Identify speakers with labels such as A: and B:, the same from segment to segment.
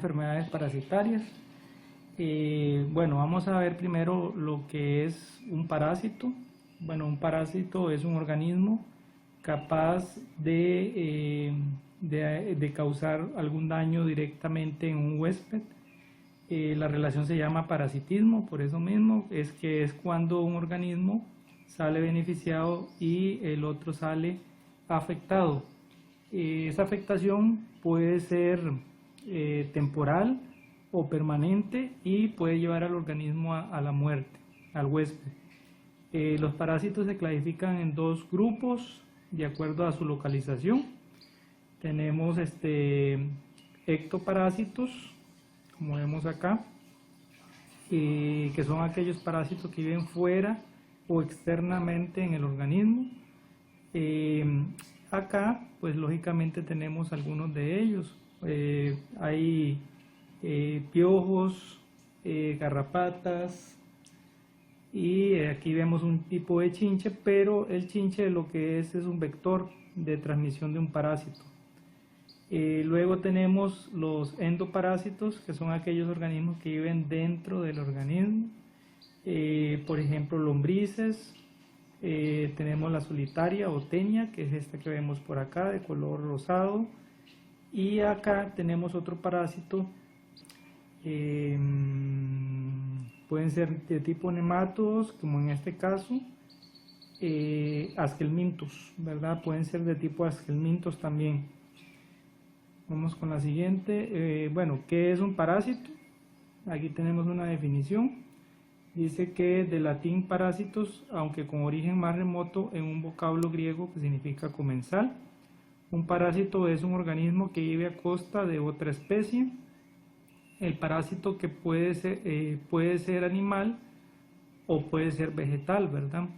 A: enfermedades parasitarias. Bueno, vamos a ver primero lo que es un parásito. Bueno, un parásito es un organismo capaz de causar algún daño directamente en un huésped. La relación se llama parasitismo, por eso mismo, es que es cuando un organismo sale beneficiado y el otro sale afectado. Esa afectación puede ser temporal o permanente y puede llevar al organismo a la muerte, al huésped. Los parásitos se clasifican en dos grupos de acuerdo a su localización. Tenemos ectoparásitos, como vemos acá, que son aquellos parásitos que viven fuera o externamente en el organismo. Acá, pues lógicamente tenemos algunos de ellos. Hay piojos, garrapatas, y aquí vemos un tipo de chinche, pero el chinche lo que es un vector de transmisión de un parásito. Luego tenemos los endoparásitos, que son aquellos organismos que viven dentro del organismo, por ejemplo lombrices. Tenemos la solitaria o tenia, que es esta que vemos por acá de color rosado, y acá tenemos otro parásito, pueden ser de tipo nematodos, como en este caso, Askelminthus, ¿verdad? Pueden ser de tipo Askelminthus también. Vamos con la siguiente. Bueno, ¿qué es un parásito? Aquí tenemos una definición. Dice que de latín parásitos, aunque con origen más remoto en un vocablo griego que significa comensal. Un parásito es un organismo que vive a costa de otra especie. El parásito que puede ser animal o puede ser vegetal, ¿verdad?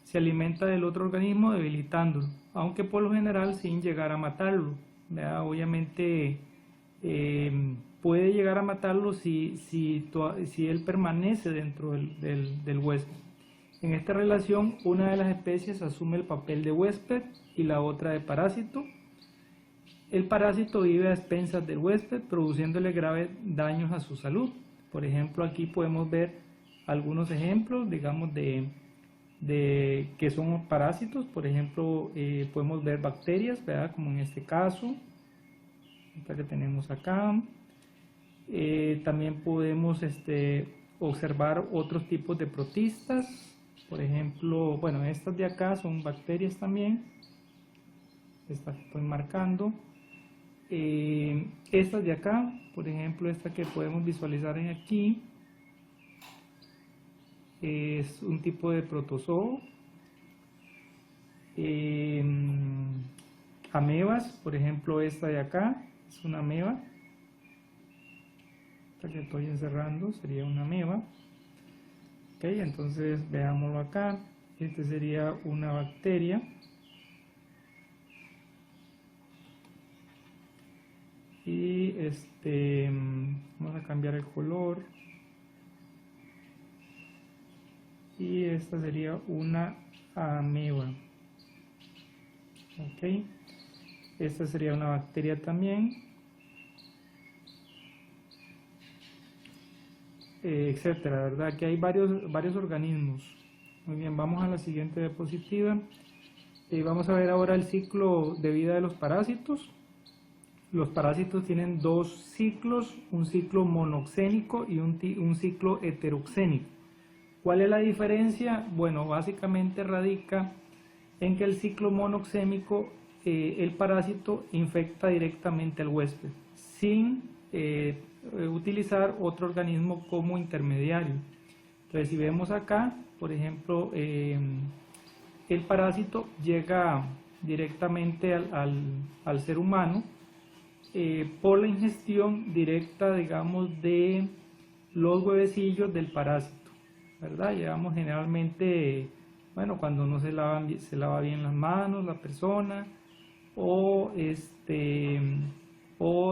A: Se alimenta del otro organismo debilitándolo, aunque por lo general sin llegar a matarlo, ¿verdad? Obviamente puede llegar a matarlo si él permanece dentro del huésped. En esta relación, una de las especies asume el papel de huésped y la otra de parásito. El parásito vive a expensas del huésped, produciéndole graves daños a su salud. Por ejemplo, aquí podemos ver algunos ejemplos, digamos, de que son parásitos. Por ejemplo, podemos ver bacterias, ¿verdad? Como en este caso, esta que tenemos acá. También podemos observar otros tipos de protistas. Por ejemplo, bueno, estas de acá son bacterias también. Estas que estoy marcando. Estas de acá, por ejemplo, esta que podemos visualizar en aquí, es un tipo de protozoo. Amebas, por ejemplo, esta de acá es una ameba. Esta que estoy encerrando sería una ameba. Ok, entonces veámoslo acá. Este sería una bacteria. Y vamos a cambiar el color. Y esta sería una ameba. Ok, esta sería una bacteria también, etcétera, ¿verdad? Aquí hay varios organismos. Muy bien, vamos a la siguiente diapositiva. Vamos a ver ahora el ciclo de vida de los parásitos. Los parásitos tienen dos ciclos, un ciclo monoxénico y un ciclo heteroxénico. ¿Cuál es la diferencia? Bueno, básicamente radica en que el ciclo monoxémico, el parásito infecta directamente al huésped, sin utilizar otro organismo como intermediario. Entonces, si vemos acá, por ejemplo, el parásito llega directamente al ser humano, por la ingestión directa, digamos, de los huevecillos del parásito, ¿verdad? Llevamos generalmente, bueno, cuando no se lava bien las manos la persona, o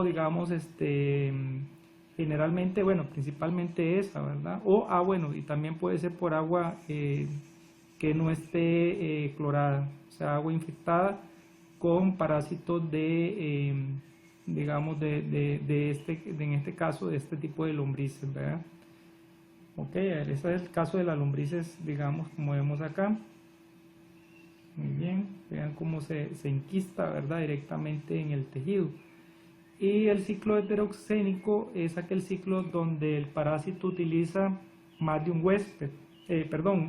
A: digamos, generalmente, bueno, principalmente esa, ¿verdad? O, bueno, y también puede ser por agua que no esté clorada, o sea, agua infectada con parásitos digamos, en este caso, de este tipo de lombrices, ¿verdad? Ok, ese es el caso de las lombrices, digamos, como vemos acá. Muy bien, vean cómo se enquista, ¿verdad?, directamente en el tejido. Y el ciclo heteroxénico es aquel ciclo donde el parásito utiliza más de un huésped,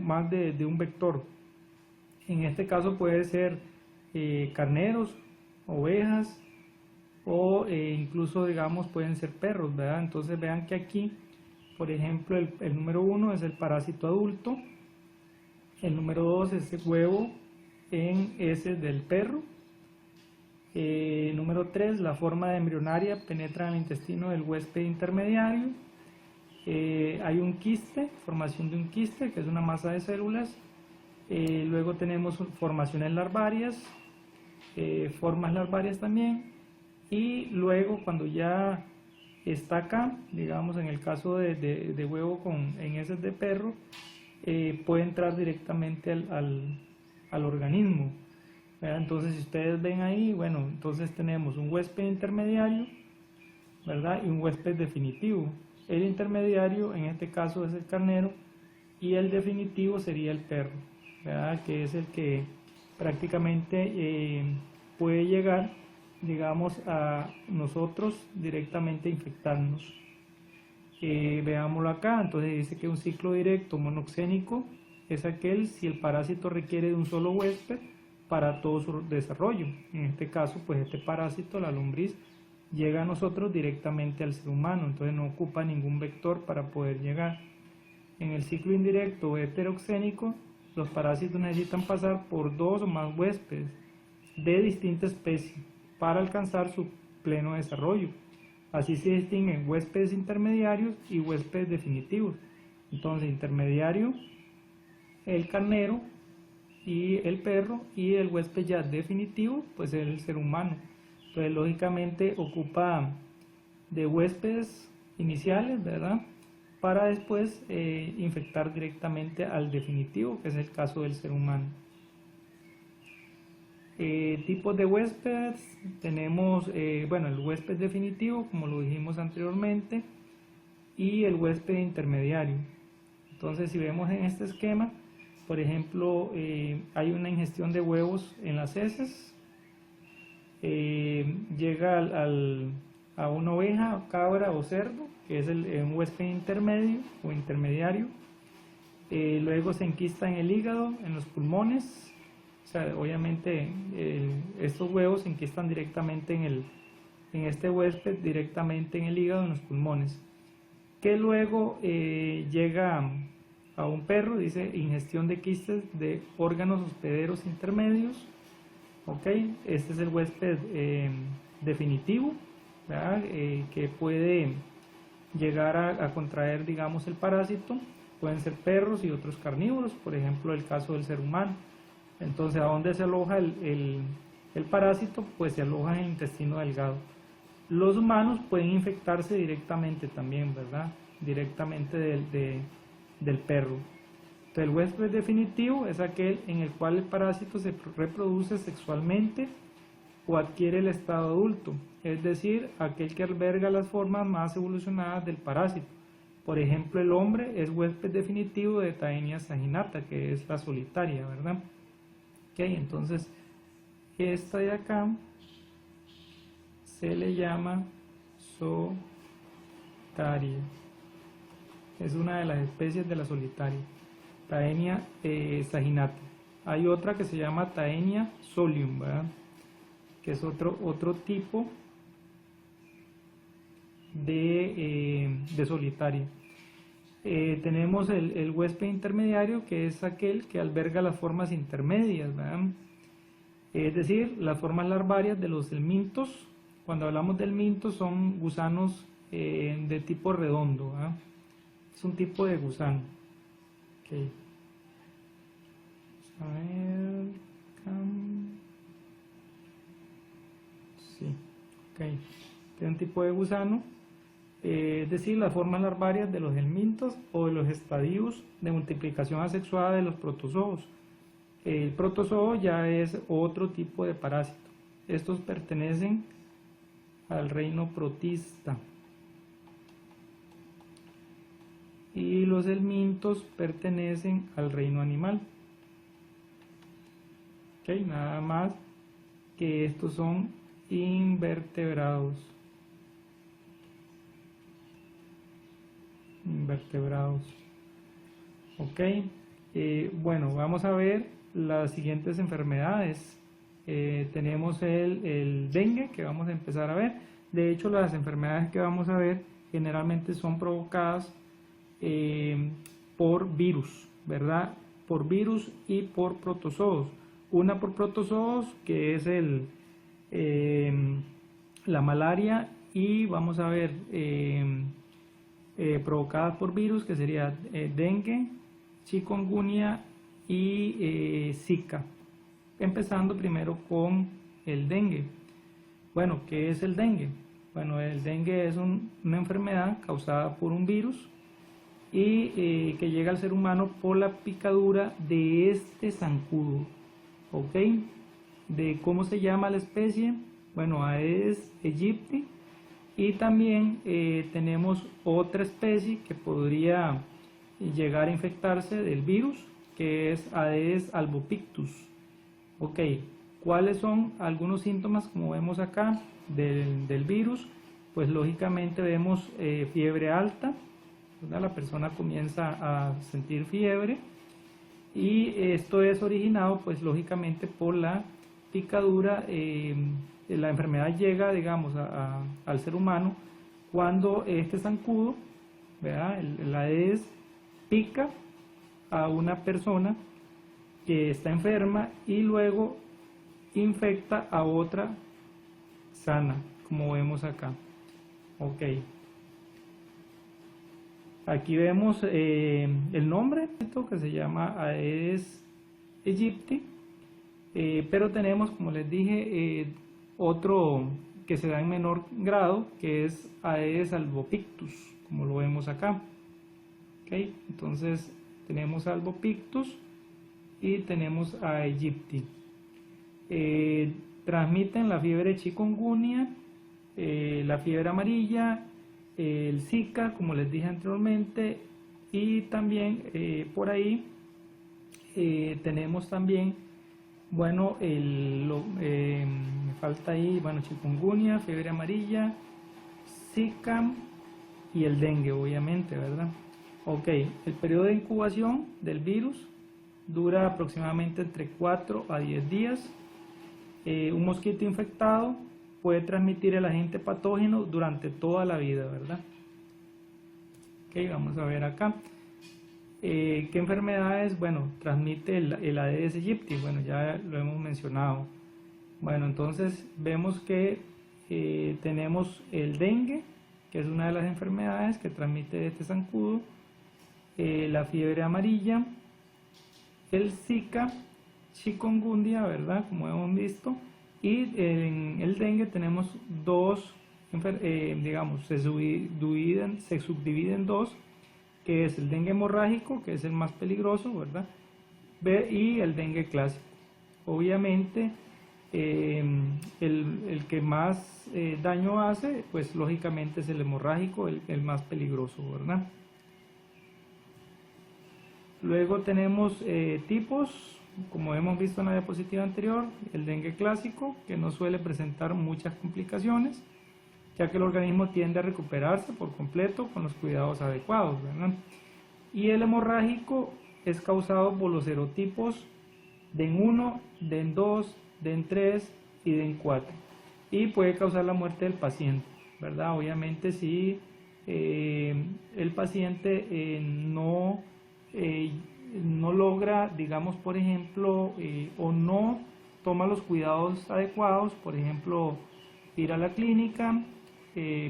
A: más de un vector. En este caso puede ser carneros, ovejas o incluso, digamos, pueden ser perros, ¿verdad? Entonces vean que aquí, por ejemplo, el número 1 es el parásito adulto, el número 2 es el huevo en heces del perro, número 3, la forma embrionaria penetra en el intestino del huésped intermediario. Hay un quiste, formación de un quiste, que es una masa de células. Luego tenemos formaciones larvarias, formas larvarias también. Y luego, cuando ya está acá, digamos en el caso de huevo en heces de perro, puede entrar directamente al organismo, ¿verdad? Entonces, si ustedes ven ahí, bueno, entonces tenemos un huésped intermediario, ¿verdad?, y un huésped definitivo. El intermediario en este caso es el carnero y el definitivo sería el perro, ¿verdad?, que es el que prácticamente puede llegar, digamos, a nosotros directamente a infectarnos. Veámoslo acá, entonces dice que un ciclo directo monoxénico es aquel si el parásito requiere de un solo huésped para todo su desarrollo. En este caso, pues este parásito, la lombriz, llega a nosotros directamente al ser humano, entonces no ocupa ningún vector para poder llegar. En el ciclo indirecto o heteroxénico, los parásitos necesitan pasar por dos o más huéspedes de distinta especie para alcanzar su pleno desarrollo. Así se distinguen huéspedes intermediarios y huéspedes definitivos. Entonces, intermediario, el carnero y el perro, y el huésped ya definitivo, pues es el ser humano. Entonces, lógicamente ocupa de huéspedes iniciales, ¿verdad?, para después infectar directamente al definitivo, que es el caso del ser humano. Tipos de huéspedes, tenemos, bueno, el huésped definitivo, como lo dijimos anteriormente, y el huésped intermediario. Entonces, si vemos en este esquema, por ejemplo, hay una ingestión de huevos en las heces, llega a una oveja, cabra o cerdo, que es un huésped intermedio o intermediario. Luego se enquista en el hígado, en los pulmones. O sea, obviamente estos huevos se enquistan directamente en este huésped, directamente en el hígado, en los pulmones. Que luego llega a un perro, dice ingestión de quistes de órganos hospederos intermedios. Ok, este es el huésped definitivo, ¿verdad?, que puede llegar a contraer, digamos, el parásito. Pueden ser perros y otros carnívoros, por ejemplo el caso del ser humano. Entonces, ¿a dónde se aloja el parásito? Pues se aloja en el intestino delgado. Los humanos pueden infectarse directamente también, ¿verdad?, directamente del perro. Entonces, el huésped definitivo es aquel en el cual el parásito se reproduce sexualmente o adquiere el estado adulto, es decir, aquel que alberga las formas más evolucionadas del parásito. Por ejemplo, el hombre es huésped definitivo de Taenia saginata, que es la solitaria, ¿verdad? Ok, entonces, esta de acá se le llama solitaria. Es una de las especies de la solitaria, Taenia saginata. Hay otra que se llama Taenia solium, ¿verdad?, que es otro tipo de solitaria. Tenemos el huésped intermediario, que es aquel que alberga las formas intermedias, ¿verdad?, es decir, las formas larvarias de los helmintos. Cuando hablamos de helmintos son gusanos de tipo redondo, ¿verdad?, es un tipo de gusano. Okay. A ver, sí, ok, es un tipo de gusano, es decir, las formas larvarias de los helmintos o de los estadios de multiplicación asexuada de los protozoos. El protozoo ya es otro tipo de parásito. Estos pertenecen al reino protista. Y los helmintos pertenecen al reino animal. Ok, nada más que estos son invertebrados. Ok, bueno, vamos a ver las siguientes enfermedades. Tenemos el dengue, que vamos a empezar a ver. De hecho, las enfermedades que vamos a ver generalmente son provocadas por virus, ¿verdad? Por virus y por protozoos. Una por protozoos, que es la malaria, y vamos a ver provocadas por virus, que sería dengue, chikungunya y Zika. Empezando primero con el dengue. Bueno, ¿qué es el dengue? Bueno, el dengue es una enfermedad causada por un virus y que llega al ser humano por la picadura de este zancudo. ¿Ok? ¿De cómo se llama la especie? Bueno, Aedes aegypti. Y también tenemos otra especie que podría llegar a infectarse del virus, que es Aedes albopictus. Ok, ¿cuáles son algunos síntomas, como vemos acá, del virus? Pues lógicamente vemos fiebre alta, ¿verdad? La persona comienza a sentir fiebre, y esto es originado pues lógicamente por la picadura. La enfermedad llega, digamos, al ser humano cuando este zancudo, ¿verdad? El Aedes pica a una persona que está enferma y luego infecta a otra sana, como vemos acá. Ok, aquí vemos el nombre, que se llama Aedes aegypti, pero tenemos, como les dije, otro que se da en menor grado, que es Aedes albopictus, como lo vemos acá. Ok, entonces tenemos albopictus y tenemos a aegypti. Transmiten la fiebre chikungunya, la fiebre amarilla, el Zika, como les dije anteriormente, y también por ahí tenemos también, bueno, me falta ahí, bueno, chikungunya, fiebre amarilla, Zika y el dengue, obviamente, ¿verdad? Ok, el periodo de incubación del virus dura aproximadamente entre 4 a 10 días. Un mosquito infectado puede transmitir el agente patógeno durante toda la vida, ¿verdad? Ok, vamos a ver acá. ¿Qué enfermedades? Bueno, transmite el Aedes aegypti, bueno, ya lo hemos mencionado. Bueno, entonces vemos que tenemos el dengue, que es una de las enfermedades que transmite este zancudo, la fiebre amarilla, el Zika, chikungunya, ¿verdad? Como hemos visto, y en el dengue tenemos dos, digamos, se subdividen dos, que es el dengue hemorrágico, que es el más peligroso, ¿verdad? Y el dengue clásico. Obviamente, el que más daño hace, pues lógicamente es el hemorrágico, el más peligroso, ¿verdad? Luego tenemos tipos, como hemos visto en la diapositiva anterior, el dengue clásico, que no suele presentar muchas complicaciones, ya que el organismo tiende a recuperarse por completo con los cuidados adecuados, ¿verdad? Y el hemorrágico es causado por los serotipos DEN1, DEN2, DEN3 y DEN4, y puede causar la muerte del paciente, ¿verdad? Obviamente si el paciente no logra, digamos, por ejemplo, o no toma los cuidados adecuados, por ejemplo, ir a la clínica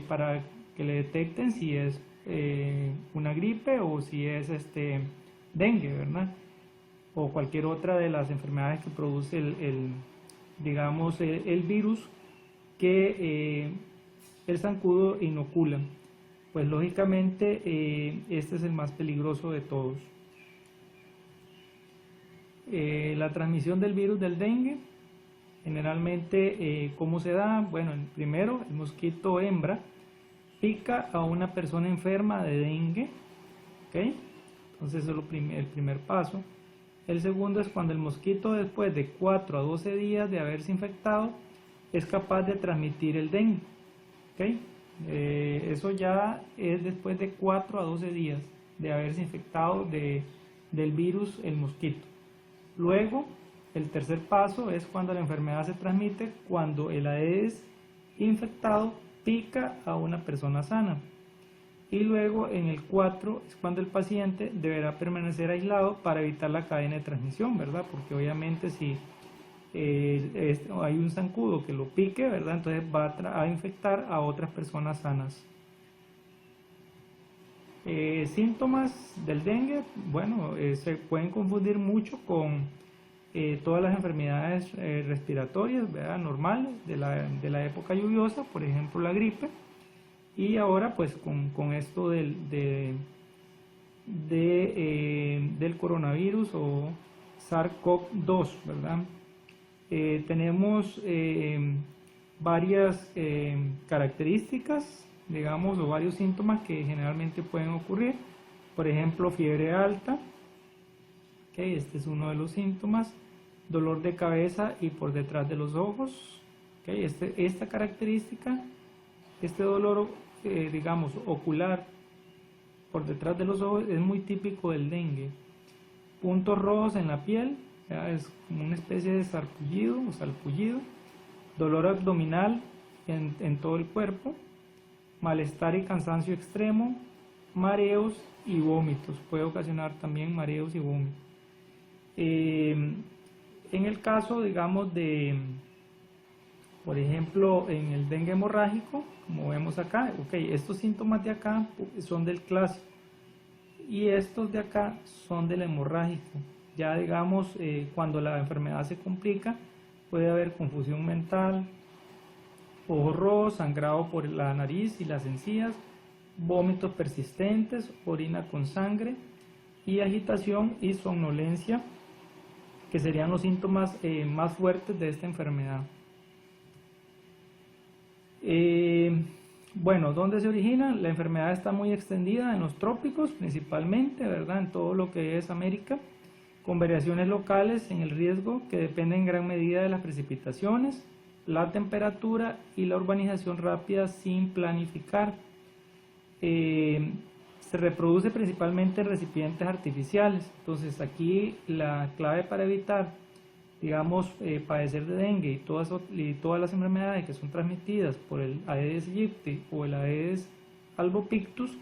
A: para que le detecten si es una gripe o si es dengue, ¿verdad? O cualquier otra de las enfermedades que produce digamos, el virus que el zancudo inocula. Pues lógicamente este es el más peligroso de todos. La transmisión del virus del dengue Generalmente, ¿cómo se da? Bueno, primero, el mosquito hembra pica a una persona enferma de dengue, ¿ok? Entonces eso es el primer paso. El segundo es cuando el mosquito, después de 4 a 12 días de haberse infectado, es capaz de transmitir el dengue, ¿ok? Eso ya es después de 4 a 12 días de haberse infectado del virus el mosquito. Luego, el tercer paso es cuando la enfermedad se transmite cuando el Aedes infectado pica a una persona sana. Y luego en el 4 es cuando el paciente deberá permanecer aislado para evitar la cadena de transmisión, ¿verdad? Porque obviamente si hay un zancudo que lo pique, ¿verdad? Entonces va a infectar a otras personas sanas. Síntomas del dengue, bueno, se pueden confundir mucho con todas las enfermedades respiratorias, ¿verdad? Normales de la época lluviosa, por ejemplo la gripe, y ahora pues con esto del coronavirus o SARS-CoV-2, ¿verdad? Tenemos varias características, digamos, o varios síntomas que generalmente pueden ocurrir. Por ejemplo, fiebre alta, ¿okay? Este es uno de los síntomas. Dolor de cabeza y por detrás de los ojos, ¿okay? Esta característica, este dolor, digamos, ocular por detrás de los ojos es muy típico del dengue. Puntos rojos en la piel, ¿ya? Es como una especie de sarpullido o salpullido. Dolor abdominal en todo el cuerpo, malestar y cansancio extremo, mareos y vómitos. Puede ocasionar también mareos y vómitos. En el caso, digamos, por ejemplo, en el dengue hemorrágico, como vemos acá, estos síntomas de acá son del clásico y estos de acá son del hemorrágico. Ya digamos, cuando la enfermedad se complica, puede haber confusión mental, ojos rojos, sangrado por la nariz y las encías, vómitos persistentes, orina con sangre y agitación y somnolencia, que serían los síntomas más fuertes de esta enfermedad. Bueno, ¿dónde se origina? La enfermedad está muy extendida en los trópicos, principalmente, ¿verdad? En todo lo que es América, con variaciones locales en el riesgo que dependen en gran medida de las precipitaciones, la temperatura y la urbanización rápida sin planificar. Se reproduce principalmente en recipientes artificiales. Entonces aquí la clave para evitar, digamos, padecer de dengue y todas las enfermedades que son transmitidas por el Aedes aegypti o el Aedes albopictus,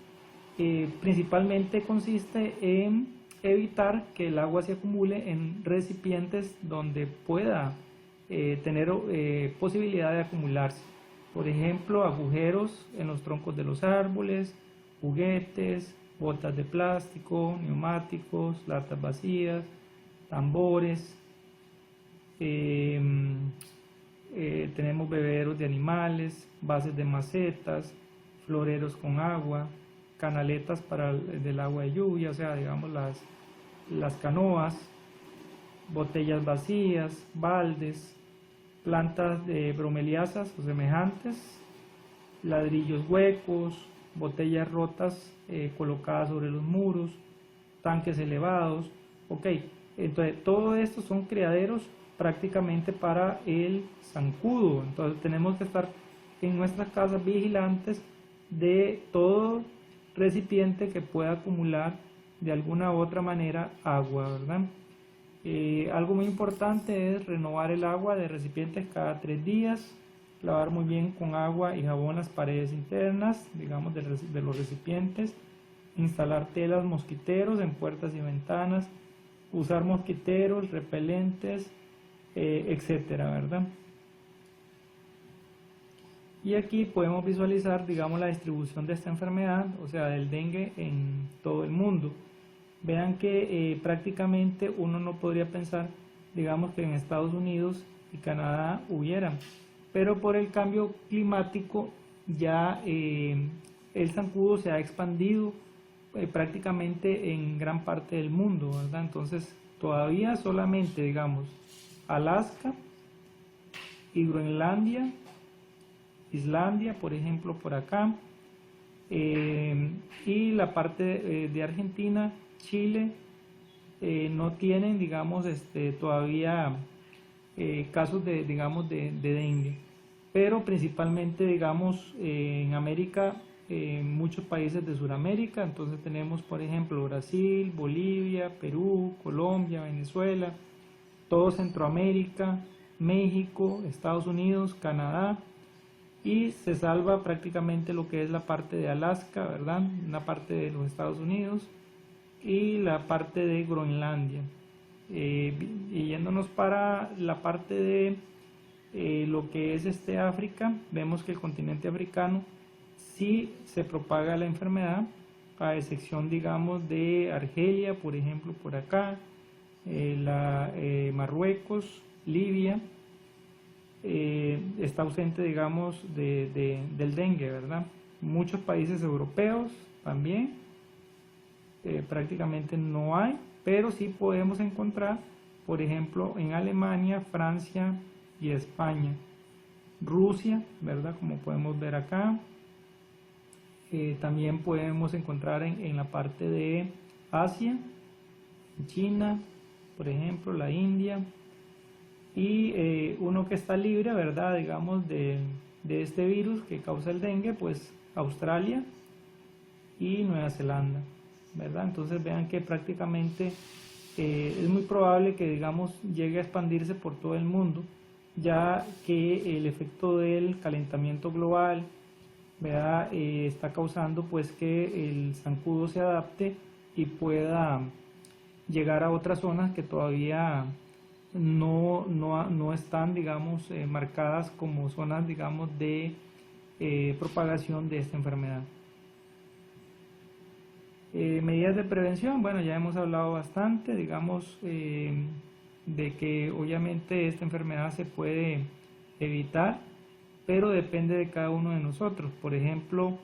A: principalmente consiste en evitar que el agua se acumule en recipientes donde pueda tener posibilidad de acumularse. Por ejemplo, agujeros en los troncos de los árboles, juguetes, botas de plástico, neumáticos, latas vacías, tambores. Tenemos bebederos de animales, bases de macetas, floreros con agua, canaletas para del agua de lluvia, o sea, digamos las canoas, botellas vacías, baldes, plantas de bromeliasas o semejantes, ladrillos huecos, botellas rotas colocadas sobre los muros, tanques elevados. Entonces todo esto son criaderos prácticamente para el zancudo. Entonces tenemos que estar en nuestras casas vigilantes de todo recipiente que pueda acumular de alguna u otra manera agua, ¿verdad? Algo muy importante es renovar el agua de recipientes cada 3 días, lavar muy bien con agua y jabón las paredes internas, digamos, de los recipientes, instalar telas mosquiteros en puertas y ventanas, usar mosquiteros, repelentes, etcétera, ¿verdad? Y aquí podemos visualizar, digamos, la distribución de esta enfermedad, o sea, del dengue en todo el mundo. Vean que prácticamente uno no podría pensar, digamos, que en Estados Unidos y Canadá hubieran, pero por el cambio climático ya el zancudo se ha expandido prácticamente en gran parte del mundo, ¿verdad? Entonces todavía solamente, digamos, Alaska y Groenlandia, Islandia, por ejemplo, por acá, y la parte de Argentina, Chile, no tienen, digamos, todavía casos de, digamos, de dengue, pero principalmente, digamos, en América, muchos países de Sudamérica, entonces tenemos, por ejemplo, Brasil, Bolivia, Perú, Colombia, Venezuela, todo Centroamérica, México, Estados Unidos, Canadá, y se salva prácticamente lo que es la parte de Alaska, ¿verdad? Una parte de los Estados Unidos y la parte de Groenlandia. Y yéndonos para la parte de lo que es África, vemos que el continente africano sí se propaga la enfermedad, a excepción, digamos, de Argelia, por ejemplo, por acá, Marruecos, Libia. Está ausente, digamos, del dengue, ¿verdad? Muchos países europeos también, prácticamente no hay, pero sí podemos encontrar, por ejemplo, en Alemania, Francia y España. Rusia, ¿verdad? Como podemos ver acá. También podemos encontrar en la parte de Asia, China, por ejemplo, la India. Y uno que está libre, ¿verdad? Digamos, de este virus que causa el dengue, pues Australia y Nueva Zelanda, ¿verdad? Entonces vean que prácticamente es muy probable que, digamos, llegue a expandirse por todo el mundo, ya que el efecto del calentamiento global, ¿verdad? Está causando pues que el zancudo se adapte y pueda llegar a otras zonas que todavía no están, digamos, marcadas como zonas, digamos, de propagación de esta enfermedad. Medidas de prevención, bueno, ya hemos hablado bastante, digamos, de que obviamente esta enfermedad se puede evitar, pero depende de cada uno de nosotros. Por ejemplo,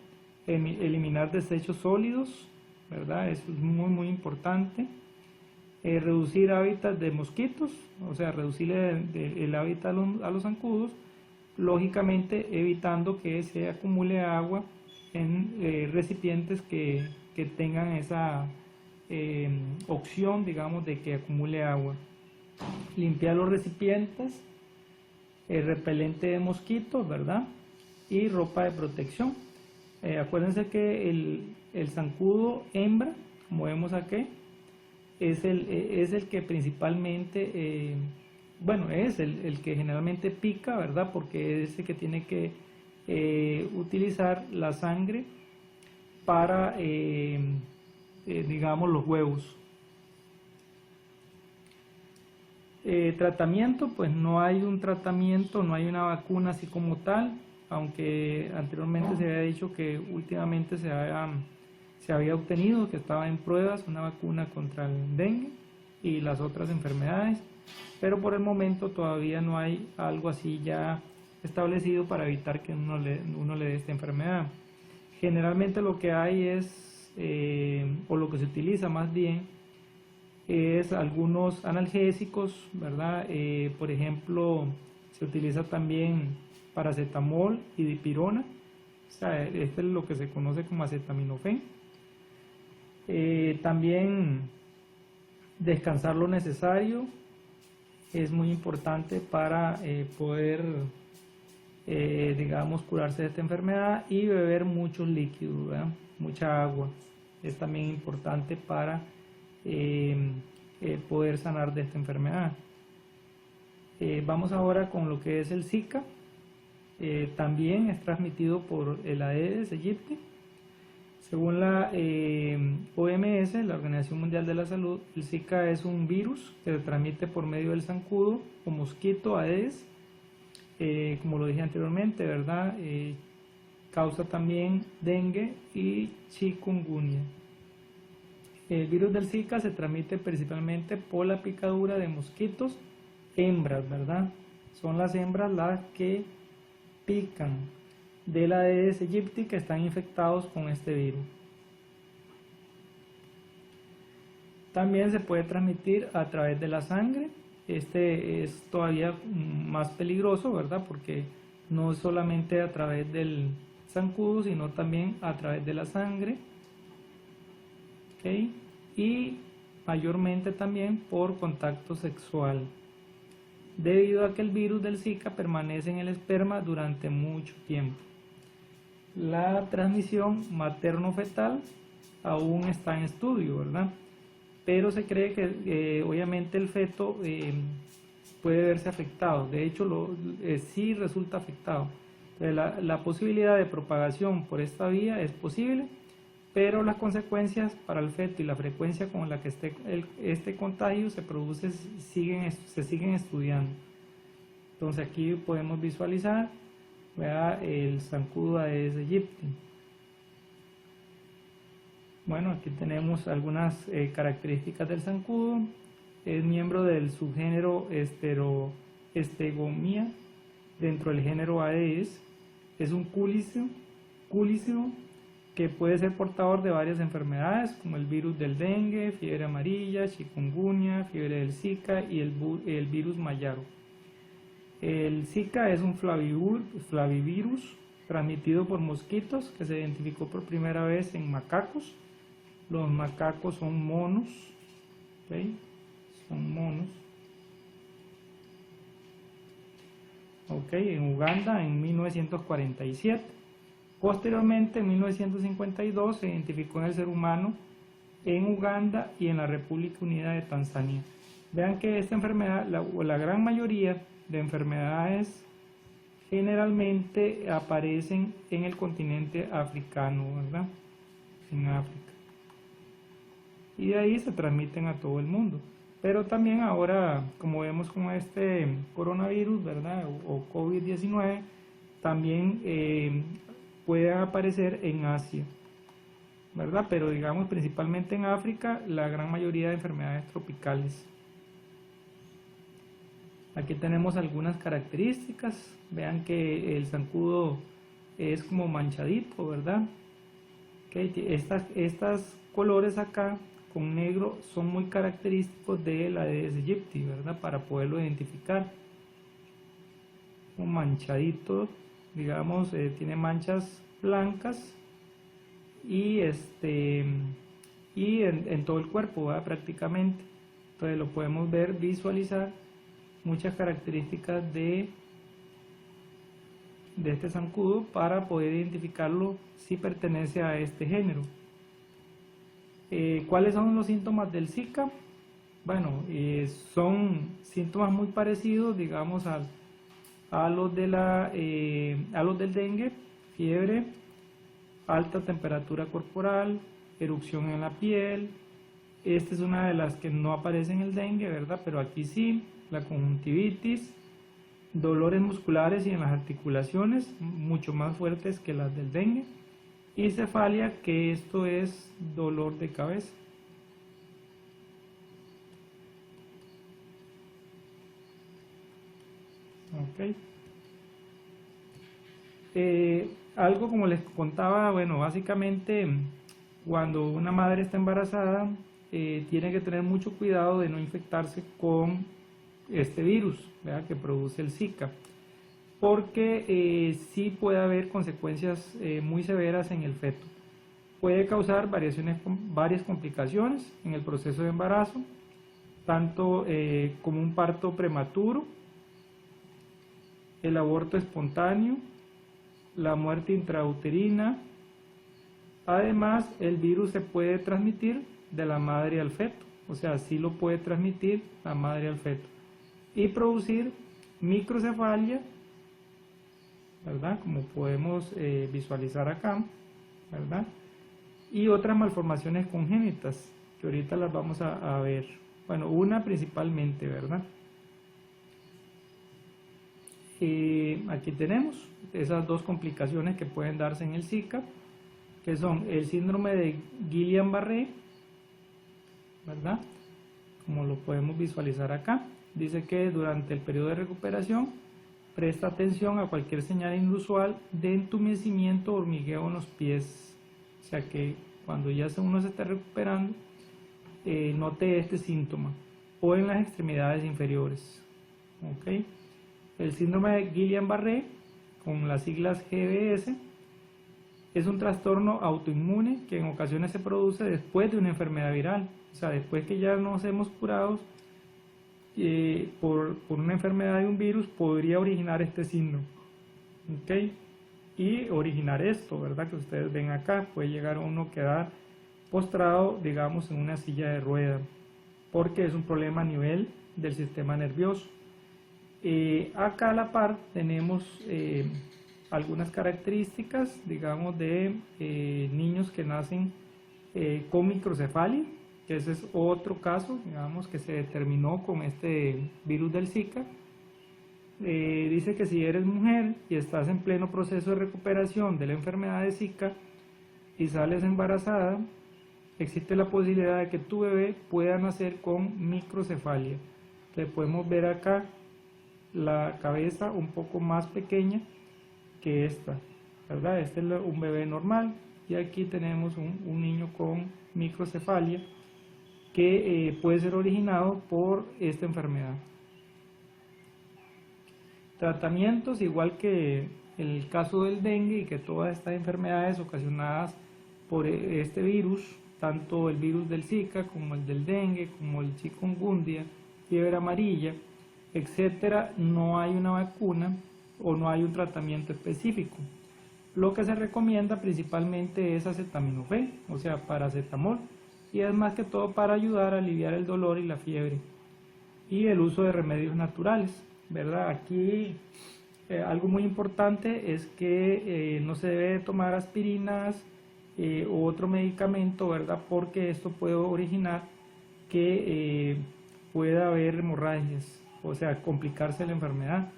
A: eliminar desechos sólidos, ¿verdad? Eso es muy, muy importante. Reducir hábitats de mosquitos, o sea, reducir el hábitat a los zancudos, lógicamente evitando que se acumule agua en recipientes que tengan esa opción, digamos, de que acumule agua. Limpiar los recipientes, repelente de mosquitos, ¿verdad? Y ropa de protección. Acuérdense que el zancudo hembra, como vemos aquí, es el que principalmente, bueno, es el que generalmente pica, ¿verdad? Porque es el que tiene que utilizar la sangre para, digamos, los huevos. Tratamiento, pues no hay un tratamiento, no hay una vacuna así como tal, aunque anteriormente se había dicho que últimamente se había obtenido, que estaba en pruebas una vacuna contra el dengue y las otras enfermedades, pero por el momento todavía no hay algo así ya establecido para evitar que uno le dé esta enfermedad. Generalmente lo que hay es, o lo que se utiliza más bien, es algunos analgésicos, ¿verdad? Por ejemplo, se utiliza también paracetamol y dipirona, o sea, este es lo que se conoce como acetaminofén. También descansar lo necesario es muy importante para poder, digamos, curarse de esta enfermedad, y beber muchos líquidos, ¿verdad? Mucha agua es también importante para poder sanar de esta enfermedad. Vamos ahora con lo que es el Zika. También es transmitido por el Aedes aegypti. Según la OMS, la Organización Mundial de la Salud, el Zika es un virus que se transmite por medio del zancudo o mosquito Aedes, como lo dije anteriormente, ¿verdad? Causa también dengue y chikungunya. El virus del Zika se transmite principalmente por la picadura de mosquitos hembras, ¿verdad? Son las hembras las que pican de la Aedes aegypti que están infectados con este virus. También se puede transmitir a través de la sangre, Este es todavía más peligroso, ¿verdad? Porque no es solamente a través del zancudo, sino también a través de la sangre, ¿ok? Y mayormente también por contacto sexual, debido a que el virus del Zika permanece en el esperma durante mucho tiempo. La transmisión materno-fetal aún está en estudio, ¿verdad? Pero se cree que obviamente el feto puede verse afectado. De hecho, sí resulta afectado. Entonces, la posibilidad de propagación por esta vía es posible, pero las consecuencias para el feto y la frecuencia con la que este contagio se produce se siguen estudiando. Entonces aquí podemos visualizar, ¿verdad?, el zancudo Aedes aegypti. Bueno, aquí tenemos algunas características del zancudo. Es miembro del subgénero Estegomia dentro del género Aedes. Es un cúlice que puede ser portador de varias enfermedades, como el virus del dengue, fiebre amarilla, chikungunya, fiebre del Zika y el virus mayaro. El Zika es un flavivirus transmitido por mosquitos que se identificó por primera vez en macacos. Los macacos son monos, ¿okay? Son monos. Okay, en Uganda en 1947. Posteriormente, en 1952, se identificó en el ser humano en Uganda y en la República Unida de Tanzania. Vean que esta enfermedad, la gran mayoría de enfermedades generalmente aparecen en el continente africano, ¿verdad? En África. Y de ahí se transmiten a todo el mundo. Pero también ahora, como vemos con este coronavirus, ¿verdad?, o COVID-19, también puede aparecer en Asia, ¿verdad? Pero digamos principalmente en África, la gran mayoría de enfermedades tropicales. Aquí tenemos algunas características. Vean que el zancudo es como manchadito, ¿verdad? Okay. Estas colores acá con negro son muy característicos de la Aedes aegypti, ¿verdad? Para poderlo identificar. Un manchadito, digamos, tiene manchas blancas y en todo el cuerpo, ¿verdad?, prácticamente. Entonces lo podemos ver, visualizar muchas características de este zancudo para poder identificarlo si pertenece a este género. ¿Cuáles son los síntomas del Zika? Bueno, son síntomas muy parecidos, digamos, a los del dengue: fiebre, alta temperatura corporal, erupción en la piel. Esta es una de las que no aparece en el dengue, ¿verdad? Pero aquí sí, la conjuntivitis, dolores musculares y en las articulaciones, mucho más fuertes que las del dengue, y cefalia, que esto es dolor de cabeza. Okay. Algo como les contaba, bueno, básicamente cuando una madre está embarazada, tiene que tener mucho cuidado de no infectarse con este virus, ¿verdad?, que produce el Zika, porque sí puede haber consecuencias muy severas en el feto. Puede causar varias complicaciones en el proceso de embarazo, tanto como un parto prematuro, el aborto espontáneo, la muerte intrauterina. Además, el virus se puede transmitir de la madre al feto, o sea, sí lo puede transmitir la madre al feto, y producir microcefalia, ¿verdad?, como podemos visualizar acá, ¿verdad?, y otras malformaciones congénitas, que ahorita las vamos a ver. Bueno, una principalmente, ¿verdad? Aquí tenemos esas dos complicaciones que pueden darse en el Zika, que son el síndrome de Guillain-Barré, ¿verdad?, como lo podemos visualizar acá. Dice que durante el periodo de recuperación presta atención a cualquier señal inusual de entumecimiento o hormigueo en los pies. O sea que cuando ya uno se está recuperando, note este síntoma. o en las extremidades inferiores. ¿Ok? El síndrome de Guillain-Barré, con las siglas GBS, es un trastorno autoinmune que en ocasiones se produce después de una enfermedad viral, o sea, después que ya nos hemos curado por una enfermedad de un virus, podría originar este síndrome. ¿Ok? Y originar esto, ¿verdad? Que ustedes ven acá, puede llegar a uno a quedar postrado, digamos, en una silla de ruedas, porque es un problema a nivel del sistema nervioso. Acá a la par tenemos algunas características, digamos, de niños que nacen con microcefalia, que ese es otro caso, digamos, que se determinó con este virus del Zika. Dice que si eres mujer y estás en pleno proceso de recuperación de la enfermedad de Zika y sales embarazada, existe la posibilidad de que tu bebé pueda nacer con microcefalia. Le podemos ver acá la cabeza un poco más pequeña que esta, ¿verdad? Este es un bebé normal y aquí tenemos un niño con microcefalia que puede ser originado por esta enfermedad. Tratamientos, igual que el caso del dengue y que todas estas enfermedades ocasionadas por este virus, tanto el virus del Zika como el del dengue, como el chikungunya, fiebre amarilla, etcétera, no hay una vacuna o no hay un tratamiento específico. Lo que se recomienda principalmente es acetaminofén, o sea, paracetamol, y es más que todo para ayudar a aliviar el dolor y la fiebre, y el uso de remedios naturales, ¿verdad? Aquí algo muy importante es que no se debe tomar aspirinas u otro medicamento, ¿verdad? Porque esto puede originar que pueda haber hemorragias, o sea, complicarse la enfermedad.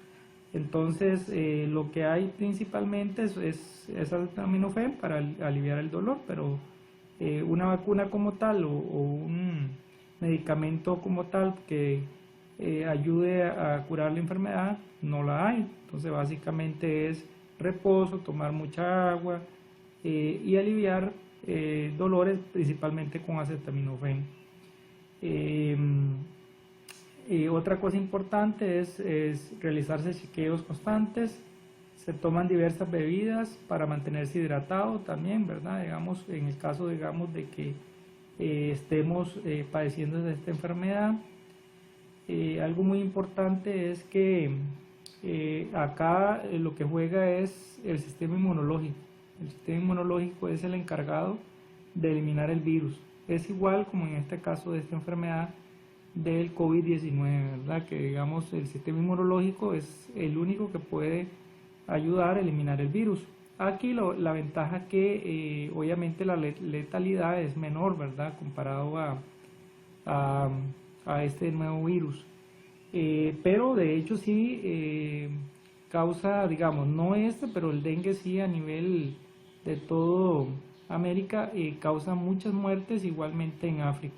A: Entonces, lo que hay principalmente es acetaminofén para aliviar el dolor, pero una vacuna como tal o un medicamento como tal que ayude a curar la enfermedad, no la hay. Entonces, básicamente es reposo, tomar mucha agua y aliviar dolores principalmente con acetaminofén. Otra cosa importante es realizarse chequeos constantes. Se toman diversas bebidas para mantenerse hidratado también, ¿verdad? Digamos, en el caso, digamos, de que estemos padeciendo de esta enfermedad. Algo muy importante es que acá lo que juega es el sistema inmunológico. El sistema inmunológico es el encargado de eliminar el virus. Es igual como en este caso de esta enfermedad del COVID-19, ¿verdad? Que digamos el sistema inmunológico es el único que puede ayudar a eliminar el virus. Aquí la ventaja que obviamente la letalidad es menor, ¿verdad? Comparado a este nuevo virus. Pero de hecho sí causa, digamos, no este, pero el dengue sí a nivel de todo América causa muchas muertes, igualmente en África.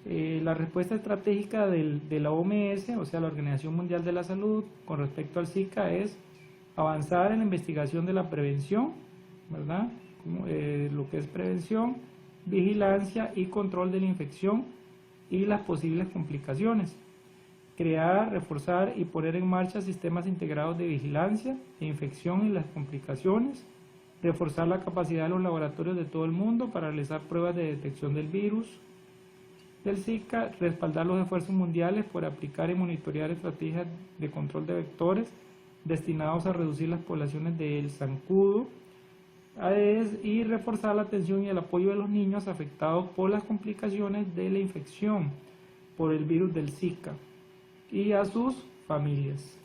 A: La respuesta estratégica de la OMS, o sea, la Organización Mundial de la Salud, con respecto al Zika es avanzar en la investigación de la prevención, ¿verdad? Lo que es prevención, vigilancia y control de la infección y las posibles complicaciones. Crear, reforzar y poner en marcha sistemas integrados de vigilancia e infección y las complicaciones. Reforzar la capacidad de los laboratorios de todo el mundo para realizar pruebas de detección del virus del Zika. Respaldar los esfuerzos mundiales por aplicar y monitorear estrategias de control de vectores destinados a reducir las poblaciones del zancudo. Y reforzar la atención y el apoyo de los niños afectados por las complicaciones de la infección por el virus del Zika y a sus familias.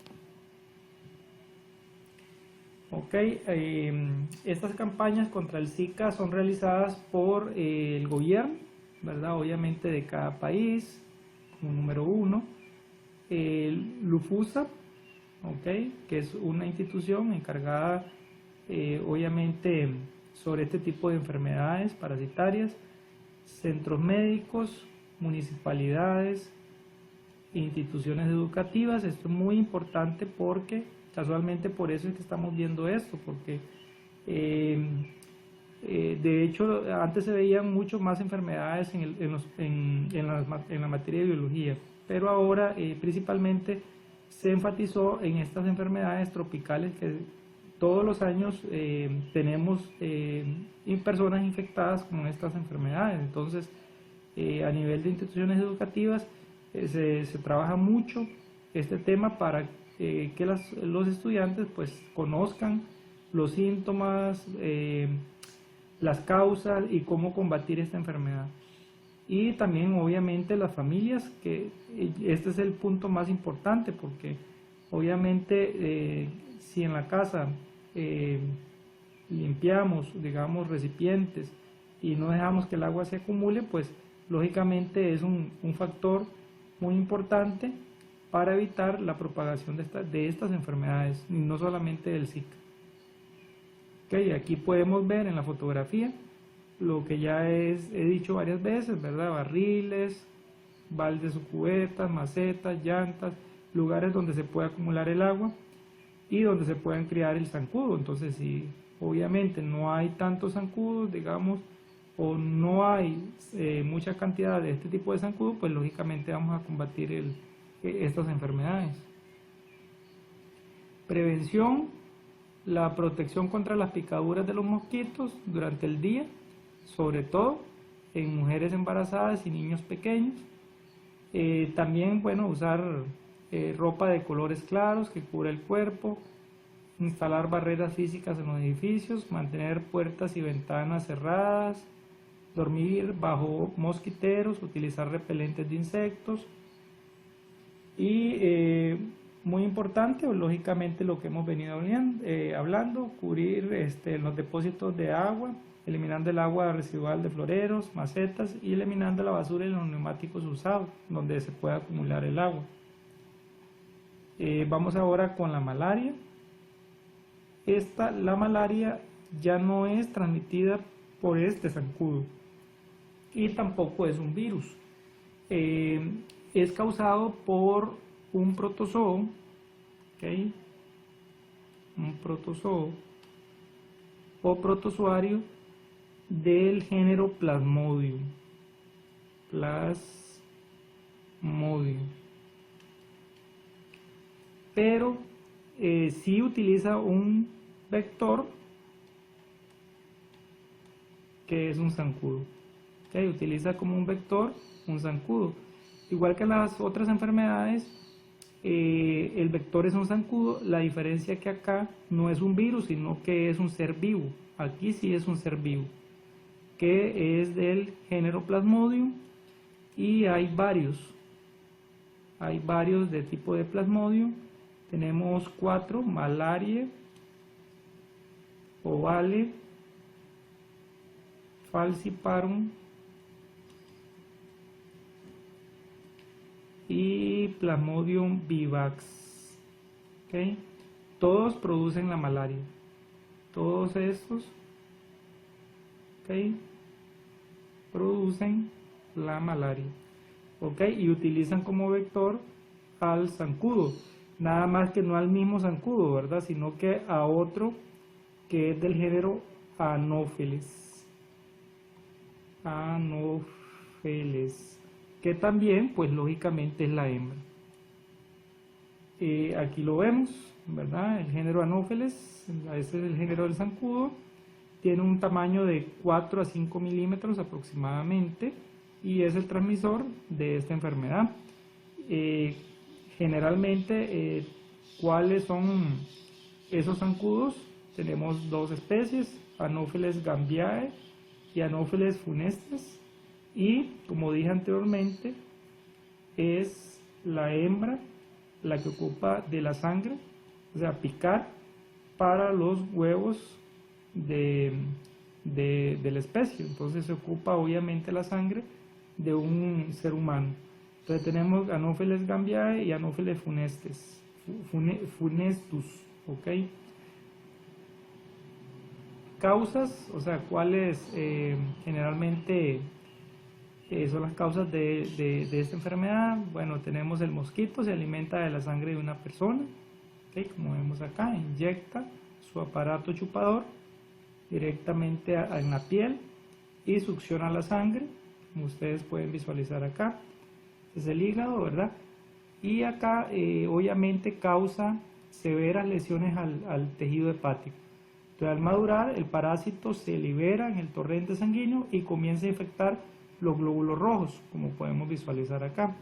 A: Ok, estas campañas contra el Zika son realizadas por el gobierno, ¿verdad? Obviamente de cada país, como número uno. El LUFUSA, okay, que es una institución encargada obviamente sobre este tipo de enfermedades parasitarias, centros médicos, municipalidades, instituciones educativas. Esto es muy importante porque casualmente por eso es que estamos viendo esto, porque De hecho, antes se veían mucho más enfermedades en la materia de biología, pero ahora principalmente se enfatizó en estas enfermedades tropicales que todos los años tenemos personas infectadas con estas enfermedades. Entonces, a nivel de instituciones educativas se trabaja mucho este tema para que los estudiantes pues conozcan los síntomas, las causas y cómo combatir esta enfermedad. Y también obviamente las familias, que este es el punto más importante, porque obviamente si en la casa limpiamos, digamos, recipientes y no dejamos que el agua se acumule, pues lógicamente es un factor muy importante para evitar la propagación de estas enfermedades, y no solamente del Zika. Okay, aquí podemos ver en la fotografía lo que ya he dicho varias veces, ¿verdad? Barriles, baldes o cubetas, macetas, llantas, lugares donde se puede acumular el agua y donde se pueden criar el zancudo. Entonces, si obviamente no hay tantos zancudos, digamos, o no hay mucha cantidad de este tipo de zancudo, pues lógicamente vamos a combatir estas enfermedades. Prevención: la protección contra las picaduras de los mosquitos durante el día, sobre todo en mujeres embarazadas y niños pequeños. También, bueno, usar ropa de colores claros que cubra el cuerpo, instalar barreras físicas en los edificios, mantener puertas y ventanas cerradas, dormir bajo mosquiteros, utilizar repelentes de insectos y muy importante, lógicamente, lo que hemos venido hablando, cubrir los depósitos de agua, eliminando el agua residual de floreros, macetas y eliminando la basura en los neumáticos usados, donde se puede acumular el agua. Vamos ahora con la malaria. La malaria ya no es transmitida por este zancudo y tampoco es un virus. Es causado por un protozoo, ¿okay? Un protozoo o protozoario del género Plasmodium. Pero sí utiliza un vector que es un zancudo. ¿Okay? Utiliza como un vector un zancudo. Igual que las otras enfermedades, el vector es un zancudo. La diferencia que acá no es un virus, sino que es un ser vivo. Aquí sí es un ser vivo, que es del género Plasmodium, y hay varios de tipo de Plasmodium. Tenemos 4: Malaria, Ovale, Falciparum y Plasmodium vivax. ¿Okay? Todos producen la malaria. Todos estos, ¿okay?, producen la malaria. ¿Okay? Y utilizan como vector al zancudo. Nada más que no al mismo zancudo, ¿verdad? Sino que a otro que es del género Anopheles. Anopheles, que también, pues lógicamente es la hembra. Aquí lo vemos, ¿verdad? El género Anopheles, ese es el género del zancudo. Tiene un tamaño de 4 a 5 milímetros aproximadamente y es el transmisor de esta enfermedad. Generalmente, ¿cuáles son esos zancudos? Tenemos dos especies: Anopheles gambiae y Anopheles funestes, y como dije anteriormente, es la hembra la que ocupa de la sangre, o sea, picar para los huevos de la especie. Entonces se ocupa obviamente la sangre de un ser humano. Entonces tenemos Anopheles gambiae y Anopheles funestus, ¿ok? Causas, o sea, cuáles generalmente son las causas de esta enfermedad. Bueno, tenemos el mosquito, se alimenta de la sangre de una persona, ¿okay? Como vemos acá, inyecta su aparato chupador directamente en la piel y succiona la sangre, como ustedes pueden visualizar acá. Es el hígado, ¿verdad? Y acá obviamente causa severas lesiones al tejido hepático. Entonces, al madurar, el parásito se libera en el torrente sanguíneo y comienza a infectar los glóbulos rojos, como podemos visualizar acá.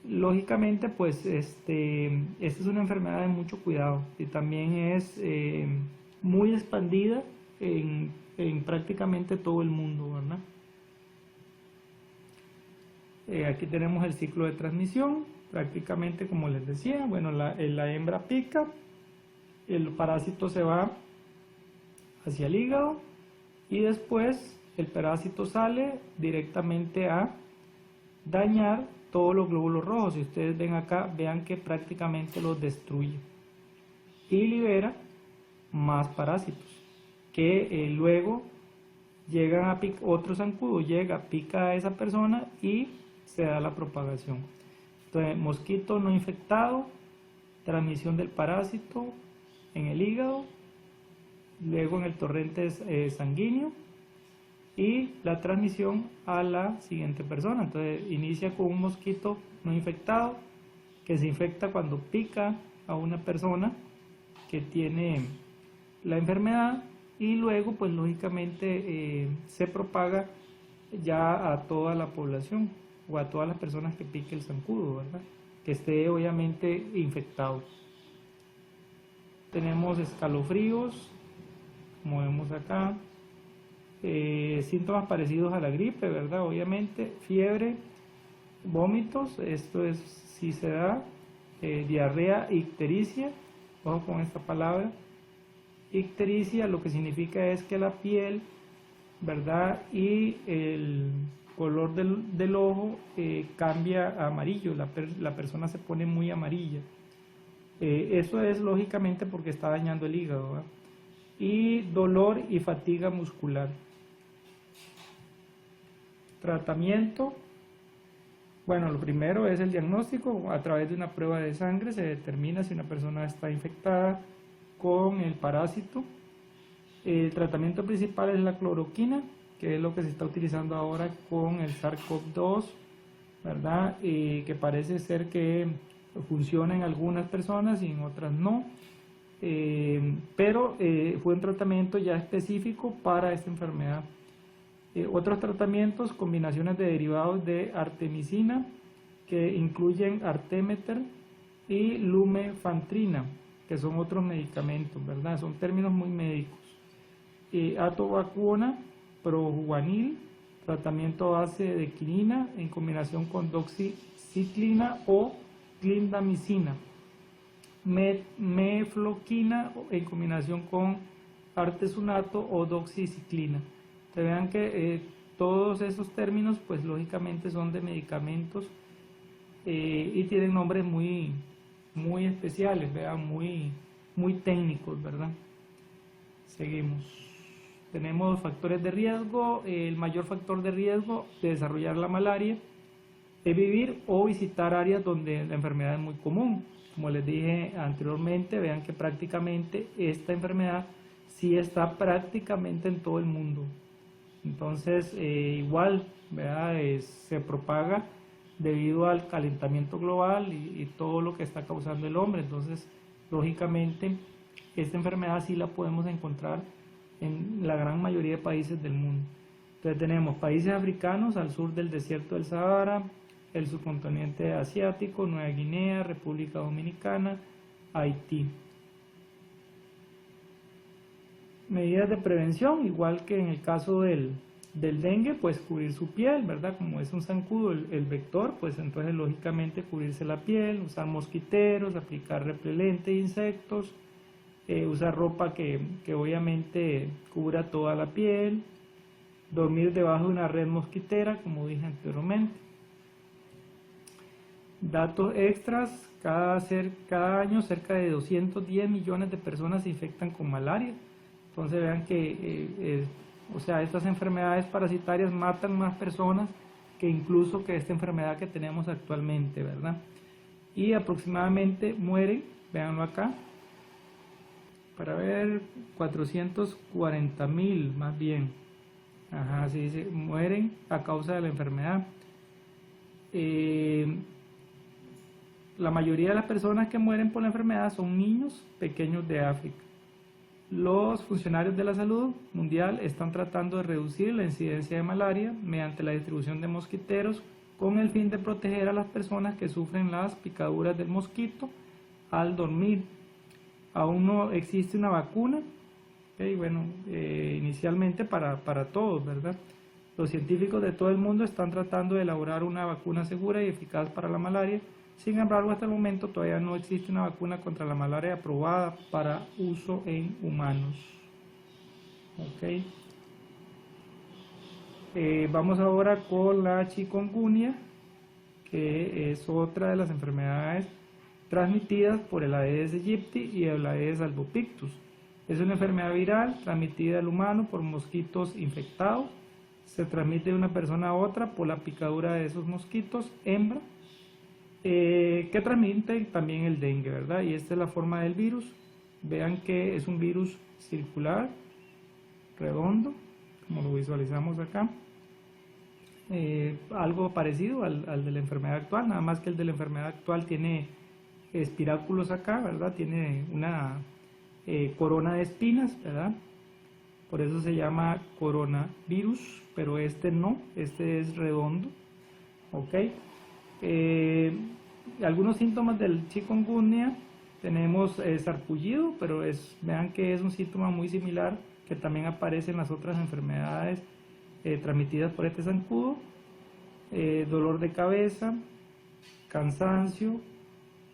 A: Lógicamente, pues esta es una enfermedad de mucho cuidado y también es muy expandida en prácticamente todo el mundo, ¿verdad? Aquí tenemos el ciclo de transmisión, prácticamente como les decía, bueno, la hembra pica, el parásito se va hacia el hígado y después el parásito sale directamente a dañar todos los glóbulos rojos. Si ustedes ven acá, vean que prácticamente los destruye y libera más parásitos que luego llegan a picar, otro zancudo llega, pica a esa persona y se da la propagación. Entonces, mosquito no infectado, transmisión del parásito en el hígado, luego en el torrente sanguíneo y la transmisión a la siguiente persona. Entonces inicia con un mosquito no infectado que se infecta cuando pica a una persona que tiene la enfermedad y luego pues lógicamente se propaga ya a toda la población o a todas las personas que pique el zancudo, ¿verdad? Que esté obviamente infectado. Tenemos escalofríos, como vemos acá, síntomas parecidos a la gripe, ¿verdad? Obviamente, fiebre, vómitos, esto es si se da, diarrea, ictericia, ojo con esta palabra, ictericia lo que significa es que la piel, ¿verdad? Y el color del ojo cambia a amarillo, la persona se pone muy amarilla. Eso es lógicamente porque está dañando el hígado, ¿verdad? Y dolor y fatiga muscular. Tratamiento. Bueno, lo primero es el diagnóstico. A través de una prueba de sangre se determina si una persona está infectada con el parásito. El tratamiento principal es la cloroquina, que es lo que se está utilizando ahora con el SARS-CoV-2, ¿verdad? Que parece ser que funciona en algunas personas y en otras no. Pero fue un tratamiento ya específico para esta enfermedad. Otros tratamientos, combinaciones de derivados de artemisina que incluyen artemeter y lumefantrina, que son otros medicamentos, ¿verdad? Son términos muy médicos. Atovacuna, proguanil, tratamiento a base de quinina en combinación con doxiciclina o clindamicina. Mefloquina en combinación con artesunato o doxiciclina. Te vean que todos esos términos pues lógicamente son de medicamentos y tienen nombres muy especiales, vean, muy técnicos, ¿verdad? Seguimos. Tenemos factores de riesgo. El mayor factor de riesgo de desarrollar la malaria es vivir o visitar áreas donde la enfermedad es muy común. Como les dije anteriormente, vean que prácticamente esta enfermedad sí está prácticamente en todo el mundo. Entonces, igual, ¿verdad? Se propaga debido al calentamiento global y todo lo que está causando el hombre. Entonces, lógicamente, esta enfermedad sí la podemos encontrar en la gran mayoría de países del mundo. Entonces, tenemos países africanos al sur del desierto del Sahara, el subcontinente asiático, Nueva Guinea, República Dominicana, Haití. Medidas de prevención, igual que en el caso del dengue, pues cubrir su piel, ¿verdad? Como es un zancudo el vector, pues entonces lógicamente cubrirse la piel, usar mosquiteros, aplicar repelente de insectos, usar ropa que obviamente cubra toda la piel, dormir debajo de una red mosquitera, como dije anteriormente. Datos extras, cada año cerca de 210 millones de personas se infectan con malaria. Entonces vean que estas enfermedades parasitarias matan más personas que incluso que esta enfermedad que tenemos actualmente, ¿verdad? Y aproximadamente mueren, véanlo acá, para ver, 440.000 más bien. Ajá, sí dice, mueren a causa de la enfermedad. La mayoría de las personas que mueren por la enfermedad son niños pequeños de África. Los funcionarios de la salud mundial están tratando de reducir la incidencia de malaria mediante la distribución de mosquiteros con el fin de proteger a las personas que sufren las picaduras del mosquito al dormir. Aún no existe una vacuna, bueno, inicialmente para todos, ¿verdad? Los científicos de todo el mundo están tratando de elaborar una vacuna segura y eficaz para la malaria. Sin embargo, hasta el momento todavía no existe una vacuna contra la malaria aprobada para uso en humanos. Ok. Vamos ahora con la chikungunya, que es otra de las enfermedades transmitidas por el Aedes aegypti y el Aedes albopictus. Es una enfermedad viral transmitida al humano por mosquitos infectados. Se transmite de una persona a otra por la picadura de esos mosquitos hembra, que transmiten también el dengue, ¿verdad? Y esta es la forma del virus. Vean que es un virus circular, redondo, como lo visualizamos acá. Algo parecido al de la enfermedad actual, nada más que el de la enfermedad actual tiene espiráculos acá, ¿verdad? Tiene una corona de espinas, ¿verdad? Por eso se llama coronavirus, pero este no, este es redondo, ¿ok? Algunos síntomas del chikungunya, tenemos sarpullido, pero vean que es un síntoma muy similar que también aparece en las otras enfermedades transmitidas por este zancudo. Dolor de cabeza, cansancio,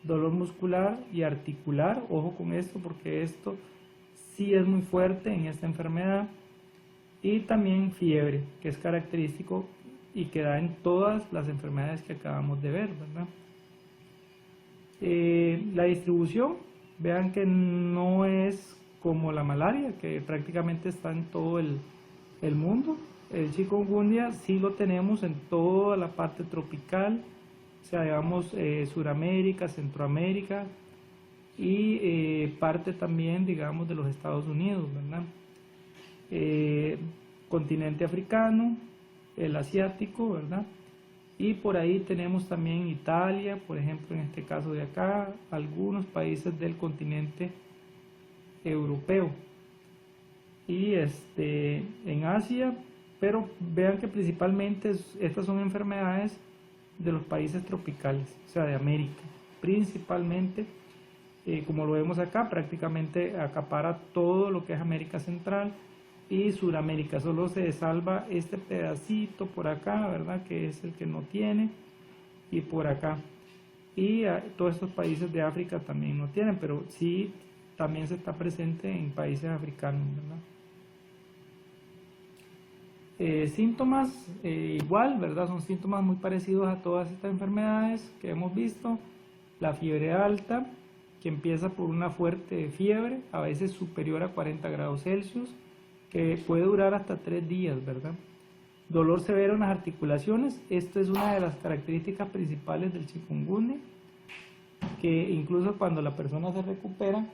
A: dolor muscular y articular. Ojo con esto porque esto sí es muy fuerte en esta enfermedad. Y también fiebre, que es característico y que da en todas las enfermedades que acabamos de ver, ¿verdad? La distribución, vean que no es como la malaria, que prácticamente está en todo el mundo. El chikungunya sí lo tenemos en toda la parte tropical, o sea, digamos, Suramérica, Centroamérica y parte también, digamos, de los Estados Unidos, ¿verdad? Continente africano, el asiático, ¿verdad? Y por ahí tenemos también Italia, por ejemplo, en este caso de acá, algunos países del continente europeo. Y en Asia, pero vean que principalmente estas son enfermedades de los países tropicales, o sea, de América. Principalmente, como lo vemos acá, prácticamente acapara todo lo que es América Central y Suramérica. Solo se salva este pedacito por acá, ¿verdad? Que es el que no tiene, y por acá. Y todos estos países de África también no tienen, pero sí también se está presente en países africanos, ¿verdad? Síntomas, igual, ¿verdad? Son síntomas muy parecidos a todas estas enfermedades que hemos visto. La fiebre alta, que empieza por una fuerte fiebre, a veces superior a 40 grados Celsius, que puede durar hasta 3 días, ¿verdad? Dolor severo en las articulaciones, esto es una de las características principales del chikungunya, que incluso cuando la persona se recupera,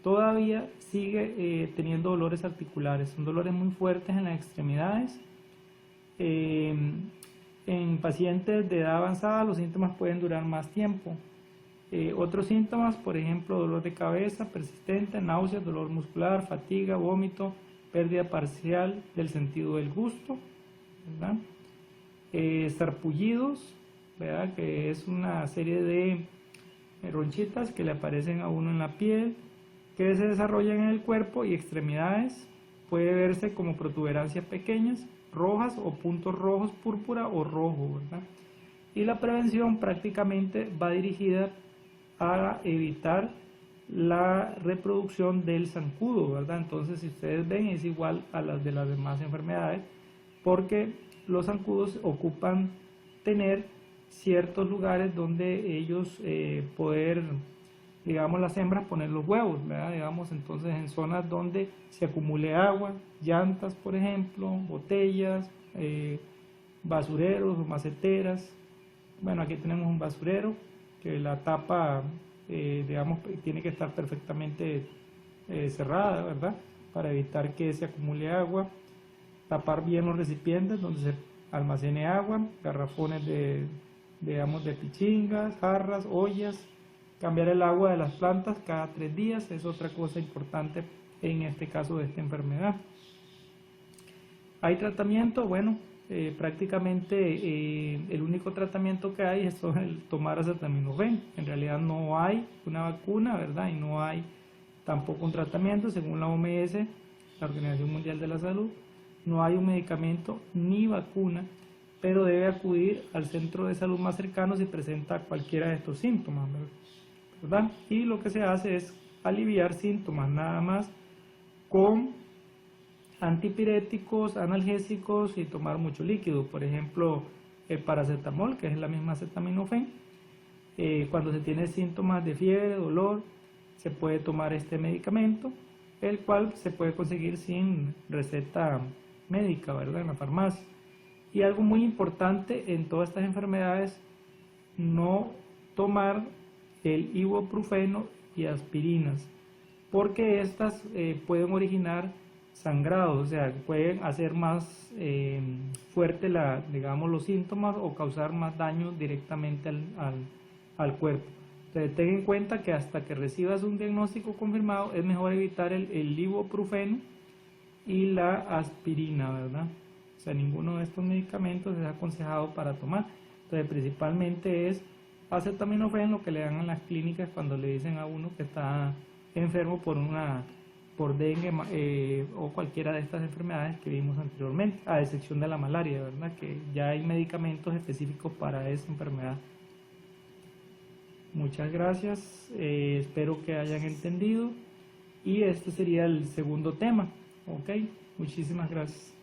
A: todavía sigue teniendo dolores articulares, son dolores muy fuertes en las extremidades. En pacientes de edad avanzada los síntomas pueden durar más tiempo. Otros síntomas, por ejemplo, dolor de cabeza persistente, náuseas, dolor muscular, fatiga, vómito, pérdida parcial del sentido del gusto, ¿verdad? Sarpullidos, ¿verdad? Que es una serie de ronchitas que le aparecen a uno en la piel, que se desarrollan en el cuerpo y extremidades. Puede verse como protuberancias pequeñas, rojas o puntos rojos, púrpura o rojo, ¿verdad? Y la prevención prácticamente va dirigida a evitar la reproducción del zancudo, ¿verdad? Entonces, si ustedes ven, es igual a las de las demás enfermedades, porque los zancudos ocupan tener ciertos lugares donde ellos poder, digamos, las hembras poner los huevos, ¿verdad? Digamos, entonces en zonas donde se acumule agua, llantas, por ejemplo, botellas, basureros o maceteras. Bueno, aquí tenemos un basurero que la tapa, digamos, tiene que estar perfectamente cerrada, ¿verdad? Para evitar que se acumule agua. Tapar bien los recipientes donde se almacene agua, garrafones digamos, de pichingas, jarras, ollas. Cambiar el agua de las plantas cada 3 días es otra cosa importante en este caso de esta enfermedad. ¿Hay tratamiento? Bueno, prácticamente el único tratamiento que hay es el tomar acetaminofén. En realidad no hay una vacuna, ¿verdad? Y no hay tampoco un tratamiento, según la OMS, la Organización Mundial de la Salud. No hay un medicamento ni vacuna, pero debe acudir al centro de salud más cercano si presenta cualquiera de estos síntomas, ¿verdad? Y lo que se hace es aliviar síntomas nada más con antipiréticos, analgésicos y tomar mucho líquido. Por ejemplo, el paracetamol, que es la misma acetaminofén. Cuando se tiene síntomas de fiebre, dolor, se puede tomar este medicamento, el cual se puede conseguir sin receta médica, ¿verdad? En la farmacia. Y algo muy importante en todas estas enfermedades, no tomar el ibuprofeno y aspirinas, porque estas pueden originar sangrados, o sea, pueden hacer más fuerte digamos, los síntomas o causar más daño directamente al cuerpo. Entonces, ten en cuenta que hasta que recibas un diagnóstico confirmado es mejor evitar el ibuprofeno y la aspirina, ¿verdad? O sea, ninguno de estos medicamentos es aconsejado para tomar. Entonces, principalmente es acetaminofén, lo que le dan en las clínicas cuando le dicen a uno que está enfermo por dengue o cualquiera de estas enfermedades que vimos anteriormente, a excepción de la malaria, ¿verdad? Que ya hay medicamentos específicos para esa enfermedad. Muchas gracias, espero que hayan entendido y este sería el segundo tema, ¿ok? Muchísimas gracias.